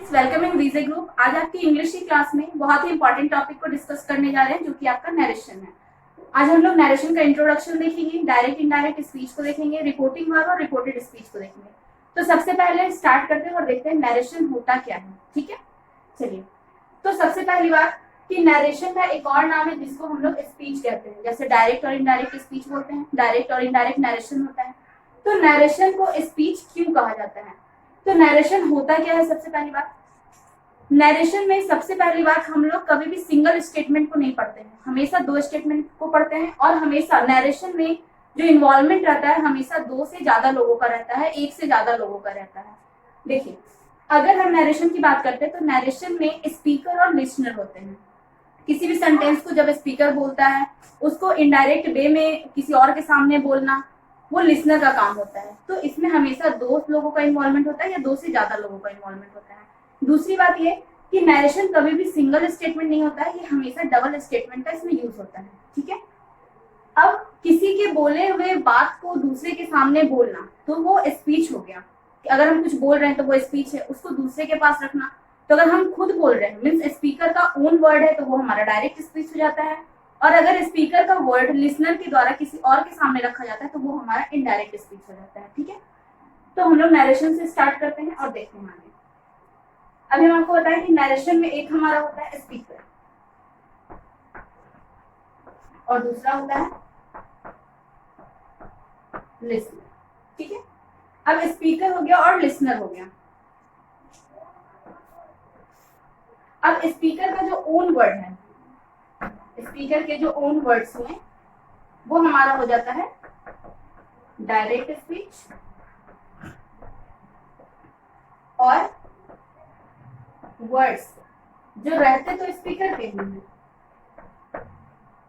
Students, welcome in VJ group. आज आपकी English की क्लास में बहुत ही इंपॉर्टेंट टॉपिक को डिस्कस करने जा रहे हैं, जो कि आपका नरेशन है। आज हम लोग नरेशन का इंट्रोडक्शन देखेंगे, डायरेक्ट इनडायरेक्ट स्पीच को देखेंगे, रिपोर्टिंग वर्ब और रिपोर्टेड स्पीच को देखेंगे। तो सबसे पहले स्टार्ट करते हैं और देखते हैं नरेशन होता क्या है। ठीक है, चलिए। तो सबसे पहली बात कि नरेशन का एक और नाम है जिसको हम लोग स्पीच कहते हैं। जैसे डायरेक्ट और इनडायरेक्ट स्पीच बोलते हैं, डायरेक्ट और इनडायरेक्ट नरेशन होता है। तो नरेशन को स्पीच क्यों कहा जाता है? तो नरेशन होता क्या है? सबसे पहली बात, नरेशन में सबसे पहली बात हम लोग कभी भी सिंगल स्टेटमेंट को नहीं पढ़ते हैं, हमेशा दो स्टेटमेंट को पढ़ते हैं। और हमेशा नरेशन में जो इन्वॉल्वमेंट रहता है हमेशा दो से ज्यादा लोगों का रहता है, एक से ज्यादा लोगों का रहता है। देखिए, अगर हम नरेशन की बात करते हैं तो नरेशन में स्पीकर और लिसनर होते हैं। किसी भी सेंटेंस को जब स्पीकर बोलता है उसको इनडायरेक्ट वे में किसी और के सामने बोलना वो लिसनर का काम होता है। तो इसमें हमेशा दो लोगों का इन्वॉल्वमेंट होता है या दो से ज्यादा लोगों का इन्वॉल्वमेंट होता है। दूसरी बात ये कि नरेशन कभी भी सिंगल स्टेटमेंट नहीं होता है, ये हमेशा डबल स्टेटमेंट का इसमें यूज होता है। ठीक है, अब किसी के बोले हुए बात को दूसरे के सामने बोलना तो वो स्पीच हो गया। अगर हम कुछ बोल रहे हैं तो वो स्पीच है, उसको दूसरे के पास रखना। तो अगर हम खुद बोल रहे हैं मीन्स स्पीकर का ओन वर्ड है तो वो हमारा डायरेक्ट स्पीच हो जाता है। और अगर स्पीकर का वर्ड लिसनर के द्वारा किसी और के सामने रखा जाता है तो वो हमारा इनडायरेक्ट स्पीच हो जाता है। ठीक है, तो हम लोग नरेशन से स्टार्ट करते हैं और देखते हैं आगे। अभी हम आपको बताएं कि नरेशन में एक हमारा होता है स्पीकर और दूसरा होता है लिसनर। ठीक है, अब स्पीकर हो गया और लिसनर हो गया। अब स्पीकर का जो ओन वर्ड है, स्पीकर के जो ओन वर्ड्स हुए वो हमारा हो जाता है डायरेक्ट स्पीच और वर्ड्स जो रहते तो स्पीकर के ही हैं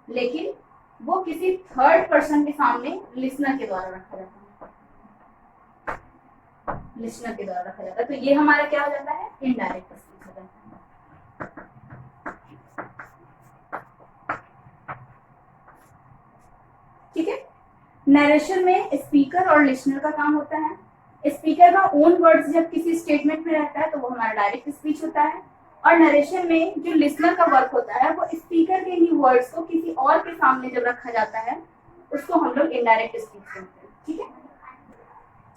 लेकिन वो किसी थर्ड पर्सन के सामने लिसनर के द्वारा रखा जाता है, लिसनर के द्वारा रखा जाता है। तो ये हमारा क्या हो जाता है? इनडायरेक्ट स्पीच हो जाता है। ठीक है, नरेशन में स्पीकर और लिसनर का काम होता है। स्पीकर का ओन वर्ड्स जब किसी स्टेटमेंट में रहता है तो वो हमारा डायरेक्ट स्पीच होता है। और नरेशन में जो लिसनर का वर्क होता है वो स्पीकर के ही वर्ड्स को किसी और के सामने जब रखा जाता है उसको हम लोग इनडायरेक्ट स्पीच कहते हैं। ठीक है,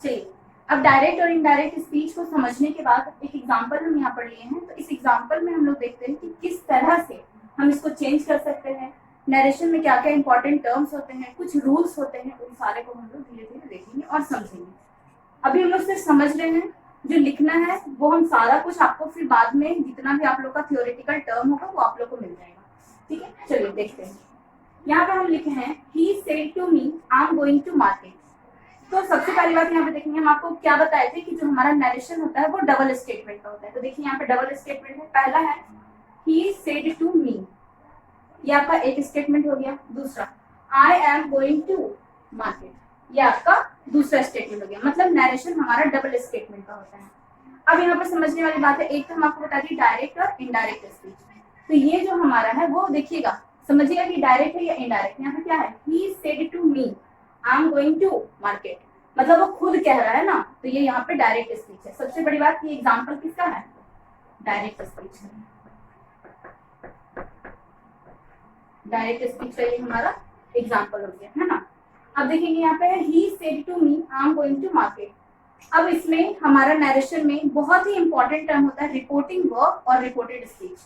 चलिए। अब डायरेक्ट और इनडायरेक्ट स्पीच को समझने के बाद एक एग्जांपल हम यहाँ पर लिए हैं। तो इस एग्जांपल में हम लोग देखते हैं कि किस तरह से हम इसको चेंज कर सकते हैं। नरेशन में क्या क्या इंपॉर्टेंट टर्म्स होते हैं, कुछ रूल्स होते हैं, उन सारे को हम लोग धीरे धीरे देखेंगे और समझेंगे। अभी हम लोग सिर्फ समझ रहे हैं, जो लिखना है वो हम सारा कुछ आपको फिर बाद में जितना भी आप लोग का थियोरेटिकल टर्म होगा वो आप लोग को मिल जाएगा। ठीक है, चलिए देखते हैं। यहाँ पर हम लिखे हैं he said to me I am going to market. तो सबसे पहली बात यहाँ पे देखेंगे, हम आपको क्या बताए थे कि जो हमारा नरेशन होता है वो डबल स्टेटमेंट का होता है। तो देखिए यहाँ पे डबल स्टेटमेंट है। पहला है ही सेड टू मी, ये आपका एक स्टेटमेंट हो गया। दूसरा I am going to market, ये आपका दूसरा स्टेटमेंट हो गया। मतलब नरेशन हमारा डबल स्टेटमेंट का होता है। अब यहाँ पर समझने वाली बात है, एक तो हम आपको बता दी डायरेक्ट और इनडायरेक्ट स्पीच। तो ये जो हमारा है वो देखिएगा, समझिएगा कि डायरेक्ट है या इनडायरेक्ट। यहाँ पे क्या है? He said to me I am going to market, मतलब वो खुद कह रहा है ना, तो ये यहाँ पे डायरेक्ट स्पीच है। सबसे बड़ी बात, ये एग्जाम्पल किसका है? डायरेक्ट स्पीच है। डायरेक्ट स्पीच का ये हमारा एग्जाम्पल हो गया है ना। अब देखेंगे यहाँ पे he said to me I am going to market. अब इसमें हमारा नरेशन में बहुत ही इंपॉर्टेंट टर्म होता है रिपोर्टिंग वर्ब और reported speech.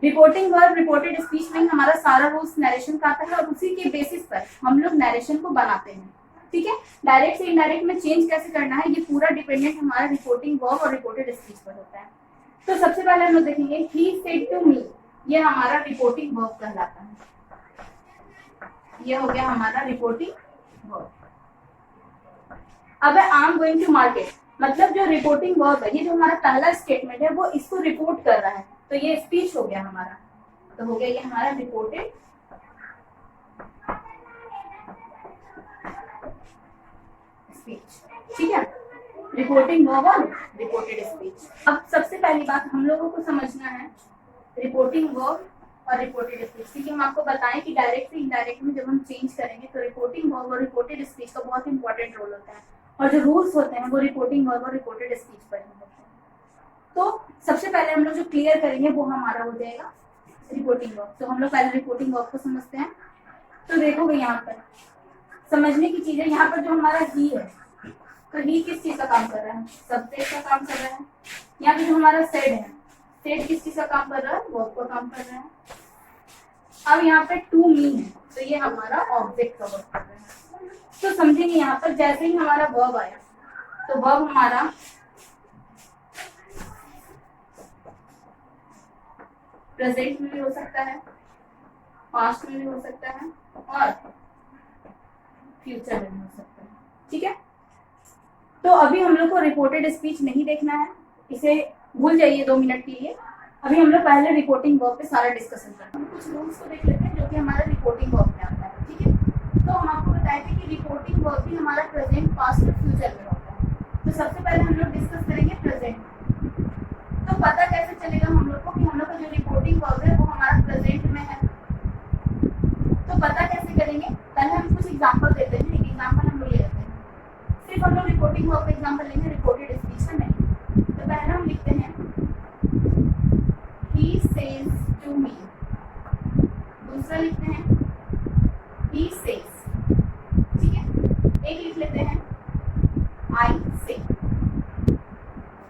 Reporting verb reported speech में हमारा सारा रूल्स नरेशन का आता है और उसी के बेसिस पर हम लोग नरेशन को बनाते हैं। ठीक है, डायरेक्ट से इनडायरेक्ट में चेंज कैसे करना है ये पूरा डिपेंडेंट हमारा रिपोर्टिंग वर्ब और रिपोर्टेड स्पीच पर होता है। तो सबसे पहले हम लोग देखेंगे ही सेड टू मी, ये हमारा रिपोर्टिंग वर्ब कहलाता है। ये हो गया हमारा रिपोर्टिंग वर्ब। अब I am going to market, मतलब जो रिपोर्टिंग वर्ब है, ये जो हमारा पहला स्टेटमेंट है वो इसको रिपोर्ट कर रहा है, तो ये स्पीच हो गया हमारा। तो हो गया ये हमारा रिपोर्टेड स्पीच। ठीक है, रिपोर्टिंग वर्ब और रिपोर्टेड स्पीच। अब सबसे पहली बात हम लोगों को समझना है रिपोर्टिंग वर्ब और रिपोर्टेड स्पीच, क्योंकि हम आपको बताएं कि डायरेक्ट से इनडायरेक्ट में जब हम चेंज करेंगे तो रिपोर्टिंग वर्ब और रिपोर्टेड स्पीच का बहुत इंपॉर्टेंट रोल होता है और जो रूल्स होते हैं वो रिपोर्टिंग वर्ब और रिपोर्टेड स्पीच पर ही होते हैं। तो सबसे पहले हम लोग जो क्लियर करेंगे वो हमारा हो जाएगा रिपोर्टिंग वर्क। तो हम लोग पहले रिपोर्टिंग वर्क को समझते हैं। तो देखोगे यहाँ पर समझने की चीज है, यहाँ पर जो हमारा ही है, तो ही किस चीज का काम कर रहा है, सब्जेक्ट का काम कर रहा है। यहाँ पे जो हमारा सेड है, सेड किस चीज का काम कर रहा है, वर्ब का काम कर रहा है। अब यहाँ पे टू मी है, तो ये हमारा ऑब्जेक्ट का वर्क कर रहा है। तो समझेंगे यहाँ पर जैसे ही हमारा वर्ब आया, तो वर्ब हमारा प्रेजेंट में भी हो सकता है, पास्ट में भी हो सकता है और फ्यूचर में भी हो सकता है। ठीक है, तो अभी हम लोग को रिपोर्टेड स्पीच नहीं देखना है, इसे भूल जाइए 2 मिनट के लिए। अभी हम लोग पहले रिपोर्टिंग वर्ब पे सारा डिस्कशन करते हैं। हम कुछ रूल्स को देख लेते हैं जो कि हमारा रिपोर्टिंग वर्ब में आता है। ठीक है, तो हम आपको बताए थे कि रिपोर्टिंग वर्ब भी हमारा प्रेजेंट, पास्ट और फ्यूचर में होता है। तो सबसे पहले हम लोग डिस्कस करेंगे प्रेजेंट। तो पता कैसे चलेगा हम लोग को कि हम लोग का जो रिपोर्टिंग वर्ब है वो हमारा प्रेजेंट में है। तो पता कैसे करेंगे, पहले हम कुछ एग्जांपल देते हैं। एक एग्जांपल हम लोग ले लेते हैं, सिर्फ हम लोग रिपोर्टिंग वर्ब का एग्जांपल लेंगे, रिपोर्टेड स्पीच का नहीं। तो पहले हम लिखते हैं he says to me, दूसरा लिखते हैं he says, ठीक है। एक लिख लेते हैं I say,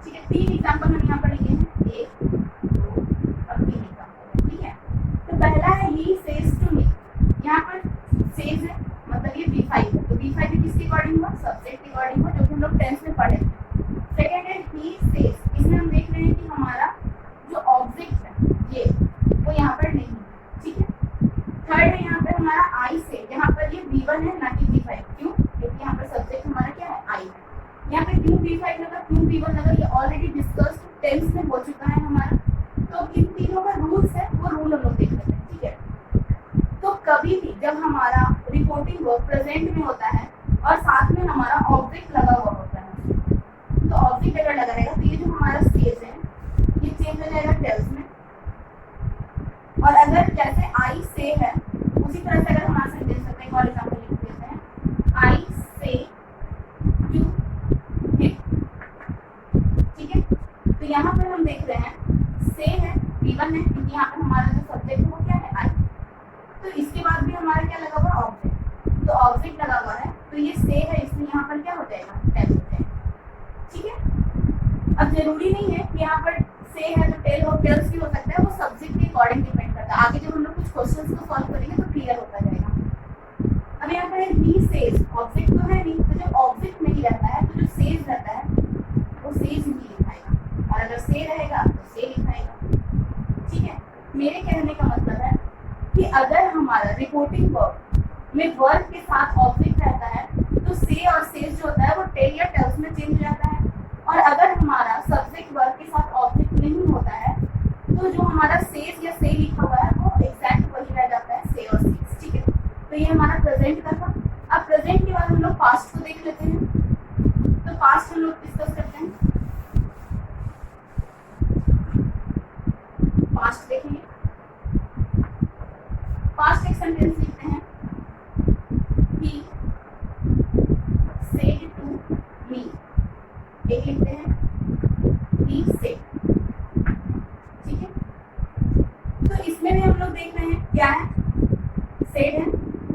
ठीक है। 3 एग्जांपल हम यहाँ पर लिखे हैं, 1 2 और 3 एग्जांपल। ठीक है, तो पहला है he says to me, यहाँ पर says है मतलब ये V5 है, तो V5 भी किसके अकॉर्डिंग हुआ, सब्जेक्ट के अकॉर्डिंग हुआ, जो कि हम लोग टेंस में पढ़े। सेकेंड है he says, इसमें हम देख रहे हैं कि हमारा जो ऑब्जेक्ट है ये वो यहाँ पर नहीं है। ठीक है, थर्ड है यहाँ पे हमारा आई से, यहाँ पर ये V1 है ना कि V5। क्यों, क्योंकि यहाँ पर सब्जेक्ट हमारा क्या है, आई है। यहाँ पे क्यों V5 लगा, क्यों V1 लगा, ये ऑलरेडी डिस्कस्ड टेंस में हो चुका है हमारा। तो इन तीनों का रूल्स है, वो रूल हम लोग देख लेते हैं। ठीक है, तो कभी भी जब हमारा रिपोर्टिंग वर्ब प्रेजेंट में होता है और साथ में हमारा ऑब्जेक्ट लगा हुआ होता है, तो ऑब्जेक्ट अगर लगा रहेगा तो ये जो हमारा सेज है ये चेंज हो जाएगा टेल्स में। और अगर जैसे आई से है उसी तरह से अगर हमारा सेंटेंस करते हैं, और एग्जांपल लिख देते हैं आई से टू हिम। ठीक है, तो यहाँ पर हम देख रहे हैं से है, V1 है, क्योंकि यहाँ पर हमारा जो सब्जेक्ट है वो क्या है, आई। तो इसके बाद भी हमारा क्या लगा हुआ, ऑब्जेक्ट। तो ऑब्जेक्ट लगा हुआ है तो ये से है, इसलिए यहाँ पर क्या हो जाएगा, टेल हो जाएगा। ठीक है, अब जरूरी नहीं है कि यहाँ पर से है तो टेल और टेल्स भी हो सकता है, वो सब्जेक्ट के अकॉर्डिंग डिपेंड करता है। आगे जब हम लोग कुछ क्वेश्चंस को सॉल्व करेंगे तो क्लियर होता जाएगा। अब यहाँ पर ही सेज, ऑब्जेक्ट तो है नहीं, तो जब ऑब्जेक्ट नहीं रहता है तो जो सेज रहता है वो सेज ही लिखाएगा, और अगर से रहेगा तो से लिखाएगा। ठीक है, मेरे कहने का मतलब है कि अगर हमारा रिपोर्टिंग वर्ब में वर्ब के साथ ऑब्जेक्ट रहता है तो से और सेज जो होता है वो टेल या टेल्स में चेंज हो जाता है। और अगर हमारा सब्जेक्ट वर्ब के साथ ऑब्जेक्ट नहीं होता है तो जो हमारा सेज या से लिखा हुआ है वो एग्जैक्ट वही रह जाता है, से और सेज। ठीक है, तो ये हमारा प्रेजेंट का था। अब प्रेजेंट के बाद हम लोग पास्ट को देख लेते हैं। तो पास्ट हम लोग डिस्कस करते हैं, पास्ट देखेंगे। पास्ट एक सेंटेंस लिखते हैं, he said to me। एक लिखते हैं he said। ठीक है, तो इसमें भी हम लोग देख रहे हैं क्या है, said है,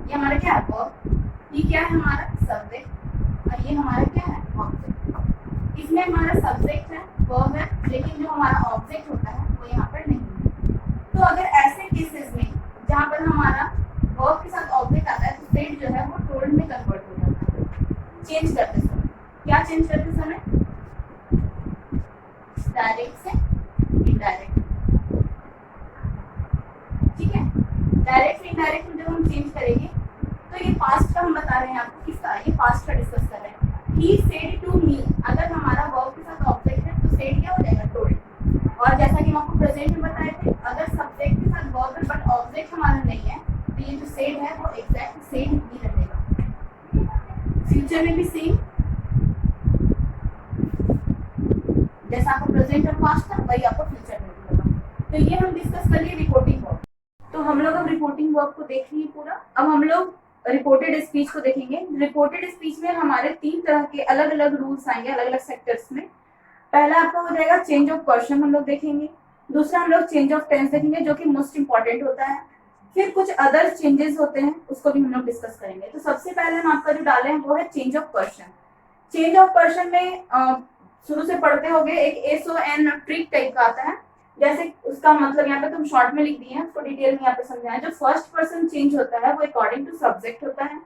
ये हमारा क्या है, वर्ब। ये क्या है, हमारा सब्जेक्ट, और ये हमारा क्या है, ऑब्जेक्ट। इसमें हमारा सब्जेक्ट है, वर्ब है, लेकिन जो हमारा ऑब्जेक्ट होता है वो यहाँ पर नहीं है। तो अगर ऐसे केसेस में जहाँ पर हमारा वर्ब के साथ ऑब्जेक्ट आता है तो said जो है वो टोल्ड में कन्वर्ट हो जाता है। चेंज करते समय, क्या चेंज करते समय, डायरेक्ट से इनडायरेक्ट। ठीक है, डायरेक्ट से इनडायरेक्ट में जब हम चेंज करेंगे तो ये पास्ट का हम बता रहे हैं आपको, किसका, ये पास्ट का डिस्कस कर रहे हैं। ही सेड टू मी, अगर हमारा वर्ब के साथ ऑब्जेक्ट है तो सेड क्या हो जाएगा, टोल्ड। और जैसा कि हम आपको प्रेजेंट में बताए थे, अगर सब्जेक्ट के साथ वर्ब है बट ऑब्जेक्ट हमारा नहीं है तो ये जो सेड है वो एग्जैक्ट सेड ही रहेगा। फ्यूचर में भी सेम, जैसा आपको प्रेजेंट और पास्ट था वही आपको फ्यूचर में भी होगा। तो ये हम डिस्कस कर लिए रिपोर्टिंग वर्ब। तो हम लोग अब रिपोर्टिंग वर्ब को देख लिए पूरा। अब हम लोग रिपोर्टेड स्पीच को देखेंगे। रिपोर्टेड स्पीच में हमारे 3 तरह के अलग अलग रूल्स आएंगे अलग अलग सेक्टर्स में। पहला आपका हो जाएगा चेंज ऑफ पर्सन, हम लोग देखेंगे। दूसरा हम लोग चेंज ऑफ टेंस देखेंगे, जो कि मोस्ट इंपॉर्टेंट होता है। फिर कुछ अदर चेंजेस होते हैं, उसको भी हम लोग डिस्कस करेंगे। तो सबसे पहले हम आपका जो डाले हैं वो है change of person. Change of person में शुरू से पढ़ते होगे, एक SON ट्रिक टाइप का आता है। जैसे उसका मतलब यहाँ पे तुम शॉर्ट में लिख दिए हैं, उसको डिटेल में यहाँ पे समझाया। जो फर्स्ट पर्सन चेंज होता है वो अकॉर्डिंग टू सब्जेक्ट होता है,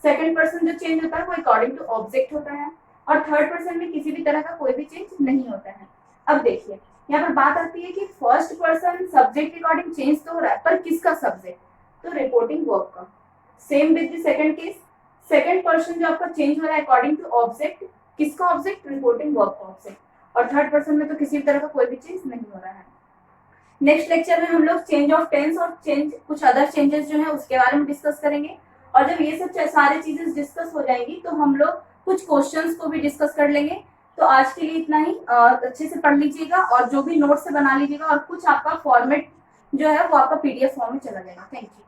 सेकंड पर्सन जो चेंज होता है वो अकॉर्डिंग टू ऑब्जेक्ट होता है, और थर्ड पर्सन में किसी भी तरह का कोई भी चेंज नहीं होता है। अब देखिए यहाँ पर बात आती है कि फर्स्ट पर्सन सब्जेक्ट के अकॉर्डिंग चेंज तो हो रहा है, पर किसका सब्जेक्ट? तो रिपोर्टिंग वर्ब का। Same with the second case, second person जो आपका चेंज हो रहा है अकॉर्डिंग टू ऑब्जेक्ट, किसका ऑब्जेक्ट? रिपोर्टिंग वर्ब का ऑब्जेक्ट। और थर्ड पर्सन में तो किसी भी तरह का कोई भी चेंज नहीं हो रहा है। नेक्स्ट लेक्चर में हम लोग चेंज ऑफ टेंस और चेंज कुछ अदर चेंजेस जो है उसके बारे में डिस्कस करेंगे। और जब ये सब सारे चीजें डिस्कस हो जाएंगी तो हम लोग कुछ क्वेश्चंस को भी डिस्कस कर लेंगे। तो आज के लिए इतना ही। अच्छे से पढ़ लीजिएगा और जो भी नोट्स से बना लीजिएगा, और कुछ आपका फॉर्मेट जो है वो आपका PDF फॉर्म में चला जाएगा। Thank you.